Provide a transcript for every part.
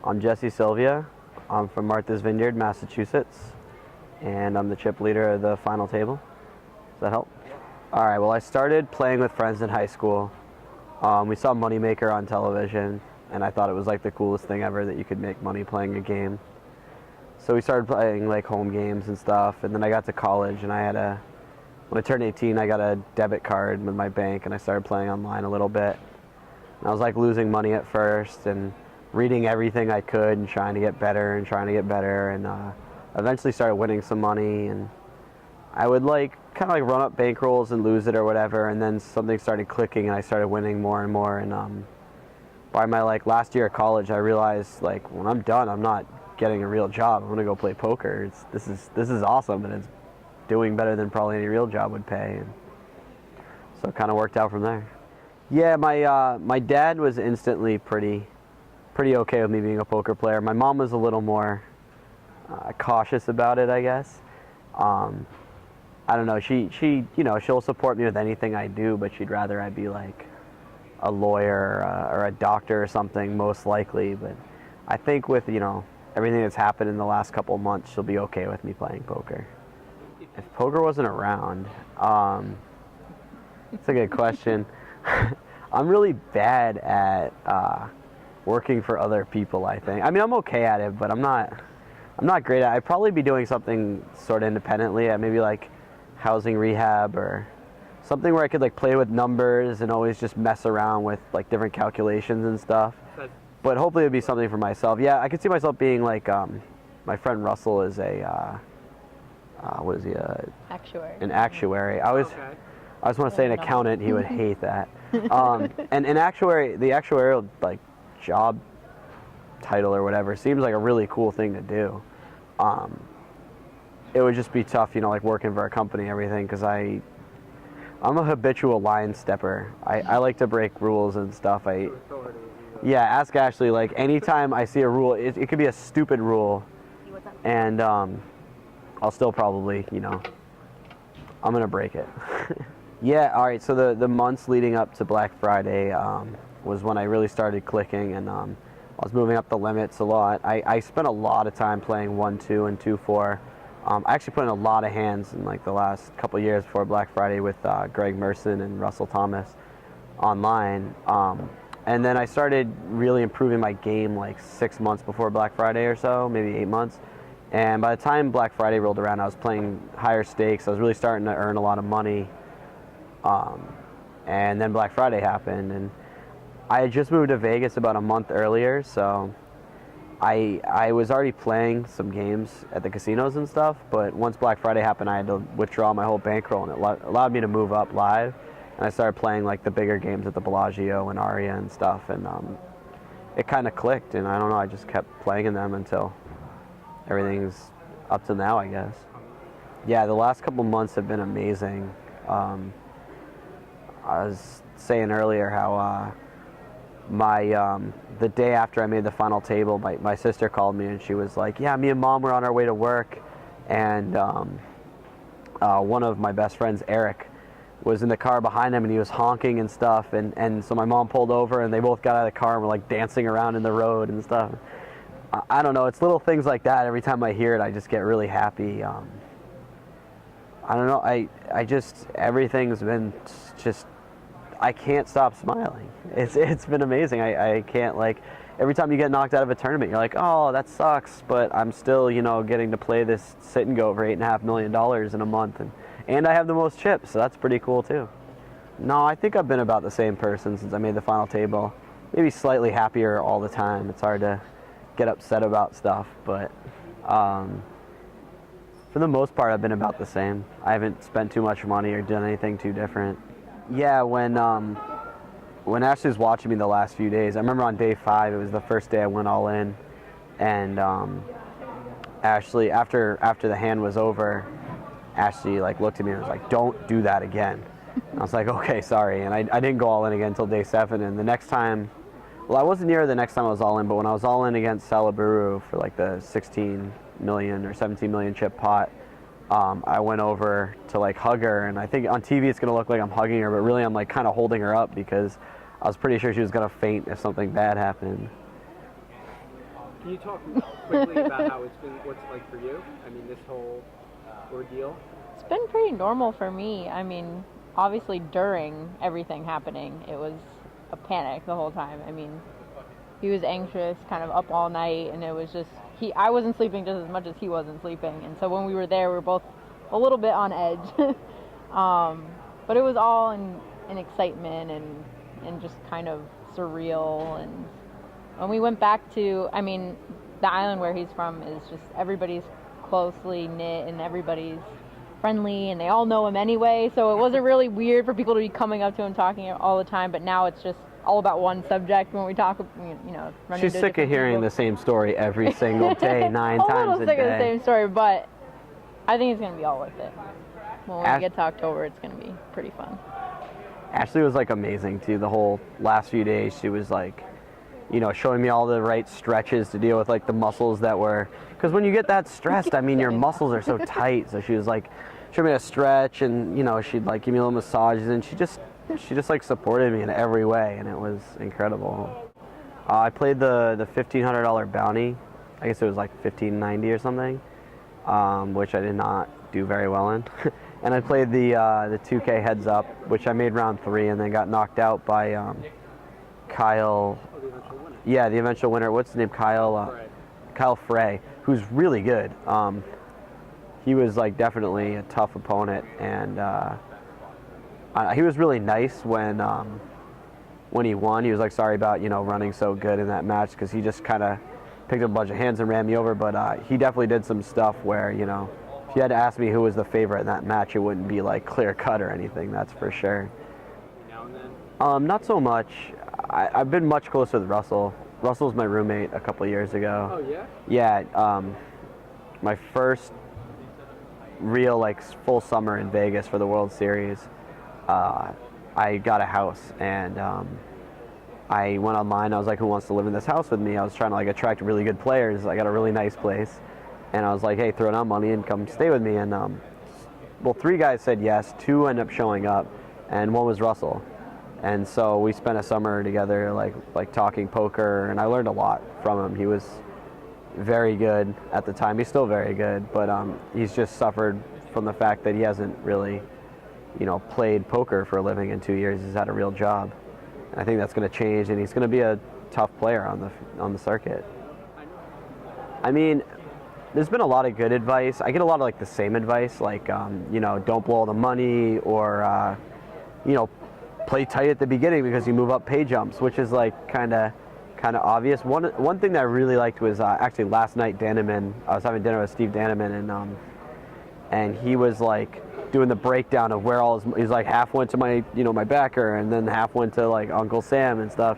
I'm Jesse Sylvia. I'm from Martha's Vineyard, Massachusetts, and I'm the chip leader of the final table. Does that help? All right, well, I started playing with friends in high school. We saw Moneymaker on television, and I thought it was like the coolest thing ever that you could make money playing a game. So we started playing like home games and stuff, and then I got to college, and when I turned 18, I got a debit card with my bank, and I started playing online a little bit. And I was like losing money at first, and reading everything I could, and trying to get better, and eventually started winning some money, and I would kind of run up bankrolls and lose it or whatever, and then something started clicking, and I started winning more and more, and by my last year of college, I realized when I'm done, I'm not getting a real job. I'm gonna go play poker. This is awesome, and it's doing better than probably any real job would pay, and so it kind of worked out from there. Yeah, my dad was instantly pretty okay with me being a poker player. My mom was a little more cautious about it, I guess. I don't know. She'll support me with anything I do, but she'd rather I be like a lawyer or a doctor or something, most likely. But I think with everything that's happened in the last couple of months, she'll be okay with me playing poker. If poker wasn't around, it's a good question. I'm really bad at working for other people, I think. I mean, I'm okay at it, but I'm not great at it. I'd probably be doing something sort of independently, at maybe like housing rehab or something where I could play with numbers and always just mess around with different calculations and stuff. But hopefully it'd be something for myself. Yeah, I could see myself being my friend Russell is a what is he? Actuary. An actuary. I always want to say an accountant. He would hate that. And an actuary, the actuarial job title or whatever, seems like a really cool thing to do. It would just be tough, working for a company and everything, because I'm a habitual line stepper. I like to break rules and stuff. Yeah, ask Ashley. Anytime I see a rule, it could be a stupid rule, and I'll still probably, I'm gonna break it. Yeah. All right. So the months leading up to Black Friday was when I really started clicking, and I was moving up the limits a lot. I spent a lot of time playing 1-2 and 2-4. I actually put in a lot of hands in the last couple of years before Black Friday with Greg Merson and Russell Thomas online. And then I started really improving my game 6 months before Black Friday or so, maybe 8 months. And by the time Black Friday rolled around, I was playing higher stakes. I was really starting to earn a lot of money. And then Black Friday happened, and I had just moved to Vegas about a month earlier, so I was already playing some games at the casinos and stuff, but once Black Friday happened, I had to withdraw my whole bankroll, and it allowed me to move up live, and I started playing the bigger games at the Bellagio and Aria and stuff, and it kind of clicked, and I don't know, I just kept playing in them until everything's up to now, I guess. Yeah, the last couple months have been amazing. I was saying earlier how the day after I made the final table, my sister called me and she was like, yeah, me and Mom were on our way to work, and one of my best friends, Eric, was in the car behind him, and he was honking and stuff, and so my mom pulled over, and they both got out of the car and were dancing around in the road and stuff. I don't know, it's little things like that. Every time I hear it, I just get really happy. I don't know, I just, everything's been just, I can't stop smiling. It's been amazing. I can't, every time you get knocked out of a tournament, you're like, oh, that sucks, but I'm still, getting to play this sit and go for $8.5 million in a month, and I have the most chips, so that's pretty cool too. No, I think I've been about the same person since I made the final table. Maybe slightly happier all the time. It's hard to get upset about stuff, but for the most part, I've been about the same. I haven't spent too much money or done anything too different. Yeah, when Ashley was watching me the last few days, I remember on day 5, it was the first day I went all in, and Ashley, after the hand was over, Ashley looked at me and was like, "Don't do that again." And I was like, "Okay, sorry," and I didn't go all in again until day 7, and the next time, well, I wasn't near the next time I was all in, but when I was all in against Salaburu for the 16 million or 17 million chip pot, I went over to hug her, and I think on TV it's gonna look like I'm hugging her, but really I'm kind of holding her up because I was pretty sure she was gonna faint if something bad happened. Can you talk quickly about how it's been, what's it like for you? I mean, this whole ordeal? It's been pretty normal for me. I mean, obviously during everything happening, it was a panic the whole time. I mean, he was anxious, kind of up all night, and it was just, I wasn't sleeping just as much as he wasn't sleeping. And so when we were there, we were both a little bit on edge. But it was all in excitement and just kind of surreal. And when we went back to, I mean, the island where he's from is just, everybody's closely knit and everybody's friendly and they all know him anyway, so it wasn't really weird for people to be coming up to him talking all the time. But now it's just all about one subject when we talk, you know. She's sick of hearing the same story every single day, 9 times a day. A little sick of the same story, but I think it's going to be all worth it. When we get to October, it's going to be pretty fun. Ashley was like amazing too. The whole last few days, she was like, you know, showing me all the right stretches to deal with like the muscles that were, because when you get that stressed, I mean, your muscles are so tight. So she was like, showed me a stretch, and you know, she'd like give me little massages, and she just like supported me in every way, and it was incredible. I played the $1,500 bounty. I guess it was like $1,590 or something, which I did not do very well in. And I played the 2K heads up, which I made round 3, and then got knocked out by Kyle. Oh, the eventual winner. Yeah, the eventual winner. What's his name? Kyle Frey, who's really good. He was like definitely a tough opponent, and he was really nice when he won. He was like, sorry about, you know, running so good in that match, because he just kind of picked up a bunch of hands and ran me over. But he definitely did some stuff where, you know, if you had to ask me who was the favorite in that match, it wouldn't be like clear cut or anything. That's for sure. Now and then? Not so much. I've been much closer with Russell. Russell's my roommate a couple of years ago. Oh, yeah? Yeah. My first real like full summer in Vegas for the World Series, I got a house, and I went online. I was like, who wants to live in this house with me? I was trying to like attract really good players. I got a really nice place, and I was like, hey, throw down money and come stay with me. And well, 3 guys said yes, 2 ended up showing up, and 1 was Russell. And so we spent a summer together, like talking poker, and I learned a lot from him. He was very good at the time. He's still very good, but he's just suffered from the fact that he hasn't really, you know, played poker for a living in 2 years. He's had a real job, and I think that's going to change, and he's going to be a tough player on the circuit. I mean, there's been a lot of good advice. I get a lot of like the same advice, like you know, don't blow all the money, or you know, play tight at the beginning because you move up pay jumps, which is like kind of obvious. One thing that I really liked was actually last night, Daneman. I was having dinner with Steve Daneman, and he was like doing the breakdown of where all he's like, half went to my, you know, my backer, and then half went to like Uncle Sam and stuff.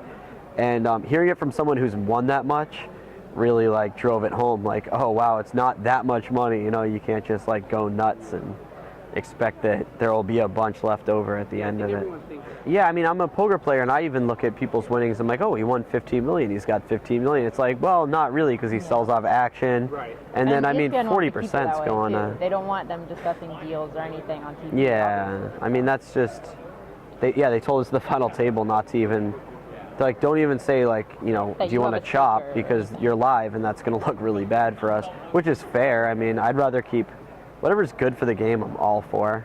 And hearing it from someone who's won that much really like drove it home. Like, oh wow, it's not that much money. You know, you can't just like go nuts and expect that there will be a bunch left over at the end of it. Yeah, I mean, I'm a poker player, and I even look at people's winnings. I'm like, oh, he won 15 million. He's got 15 million. It's like, well, not really, because he sells off action. Right. And then, I mean, ESPN wants to keep it 40% that is way, going too. to. They don't want them discussing deals or anything on TV. Yeah, I mean, that's just. They told us at the final table not to even. They're like, don't even say, like, you know, do you want to chop, because you're live, and that's going to look really bad for us, which is fair. I mean, I'd rather keep whatever's good for the game. I'm all for.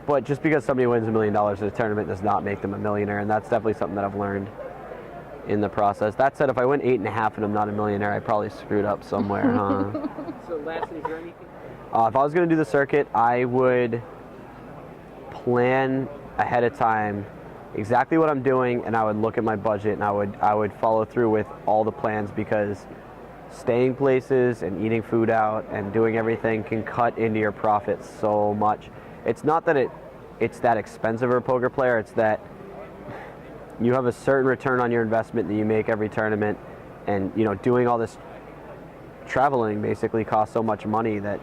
But just because somebody wins $1 million at a tournament does not make them a millionaire, and that's definitely something that I've learned in the process. That said, if I win 8.5 and I'm not a millionaire, I probably screwed up somewhere, huh? So lastly, is there anything? If I was going to do the circuit, I would plan ahead of time exactly what I'm doing, and I would look at my budget, and I would follow through with all the plans, because staying places and eating food out and doing everything can cut into your profits so much. It's not that it's that expensive for a poker player, it's that you have a certain return on your investment that you make every tournament, and you know, doing all this traveling basically costs so much money that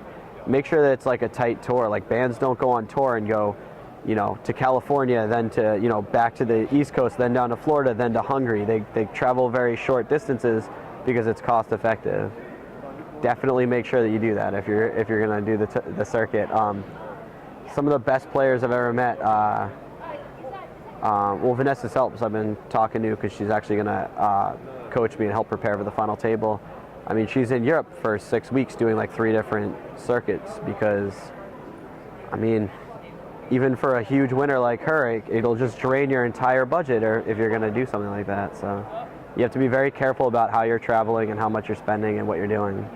make sure that it's like a tight tour. Like, bands don't go on tour and go, you know, to California, then to, you know, back to the East Coast, then down to Florida, then to Hungary. They travel very short distances because it's cost effective. Definitely make sure that you do that if you're gonna do the circuit. Some of the best players I've ever met. Well, Vanessa Selps I've been talking to, because she's actually gonna coach me and help prepare for the final table. I mean, she's in Europe for 6 weeks doing like 3 different circuits because, I mean, even for a huge winner like her, it'll just drain your entire budget or if you're going to do something like that. So you have to be very careful about how you're traveling and how much you're spending and what you're doing.